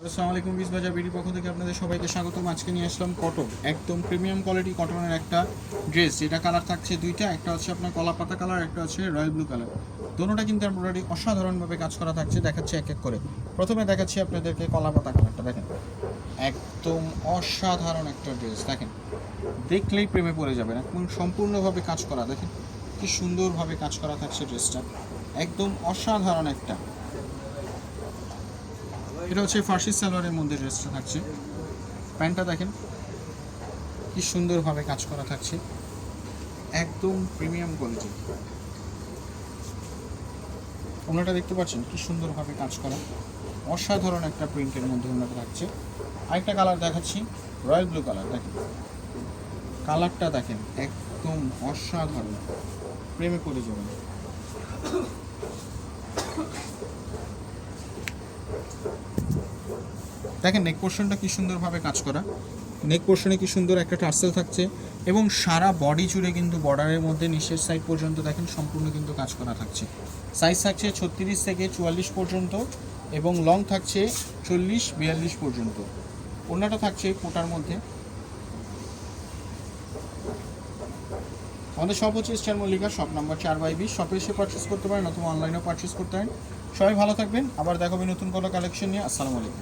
আসসালামু আলাইকুম বিজবাজার বিডি পক্ষ থেকে আপনাদের সবাইকে স্বাগতম। আজকে নিয়ে আসলাম কটন, একদম প্রিমিয়াম কোয়ালিটি কটনের একটা ড্রেস। যেটা কালার থাকছে দুইটা, একটা হচ্ছে আপনার কলা পাতা কালার, একটা হচ্ছে রয়্যাল ব্লু কালার। দোনোটা কিন্তু এমব্রয়ডারি অসাধারণভাবে কাজ করা থাকছে। দেখাচ্ছি এক এক করে। প্রথমে দেখাচ্ছি আপনাদেরকে কলা পাতা কালারটা। দেখেন একদম অসাধারণ একটা ড্রেস। দেখেন দেখলেই প্রেমে পড়ে যাবেন। একদম সম্পূর্ণভাবে কাজ করা, দেখেন কি সুন্দরভাবে কাজ করা থাকছে ড্রেসটা। একদম অসাধারণ একটা, এটা হচ্ছে ফার্সি সালোয়ারের মধ্যে ড্রেসটা থাকছে। প্যান্টটা দেখেন কি সুন্দরভাবে কাজ করা থাকছে, একদম প্রিমিয়াম কোয়ালিটি। ওনাটা দেখতে পাচ্ছেন কি সুন্দরভাবে কাজ করা, অসাধারণ একটা প্রিন্টের মধ্যে ওনাটা থাকছে। আরেকটা কালার দেখাচ্ছি, রয়্যাল ব্লু কালার। দেখেন কালারটা দেখেন একদম অসাধারণ, প্রেমে পড়ে যাবেন। দেখেন নেক পোর্শনটা কি সুন্দরভাবে কাজ করা, নেক পোর্শনে কি সুন্দর একটা টার্সেল থাকছে এবং সারা বডি জুড়ে কিন্তু বর্ডারের মধ্যে নিচের সাইড পর্যন্ত দেখেন সম্পূর্ণ কিন্তু কাজ করা থাকছে। সাইজ থাকছে 36 থেকে 44 পর্যন্ত এবং লং থাকছে 40-42 পর্যন্ত। ওড়নাটা থাকছে কোটার মধ্যে। আমাদের শপ হচ্ছে স্টার মল্লিকা, শপ নাম্বার 4/20। শপে এসে পারচেস করতে পারেন অথবা অনলাইনেও পারচেস করতে পারেন। সবাই ভালো থাকবেন, আবার দেখাবে নতুন কোনো কালেকশন নিয়ে। আসসালামু আলাইকুম।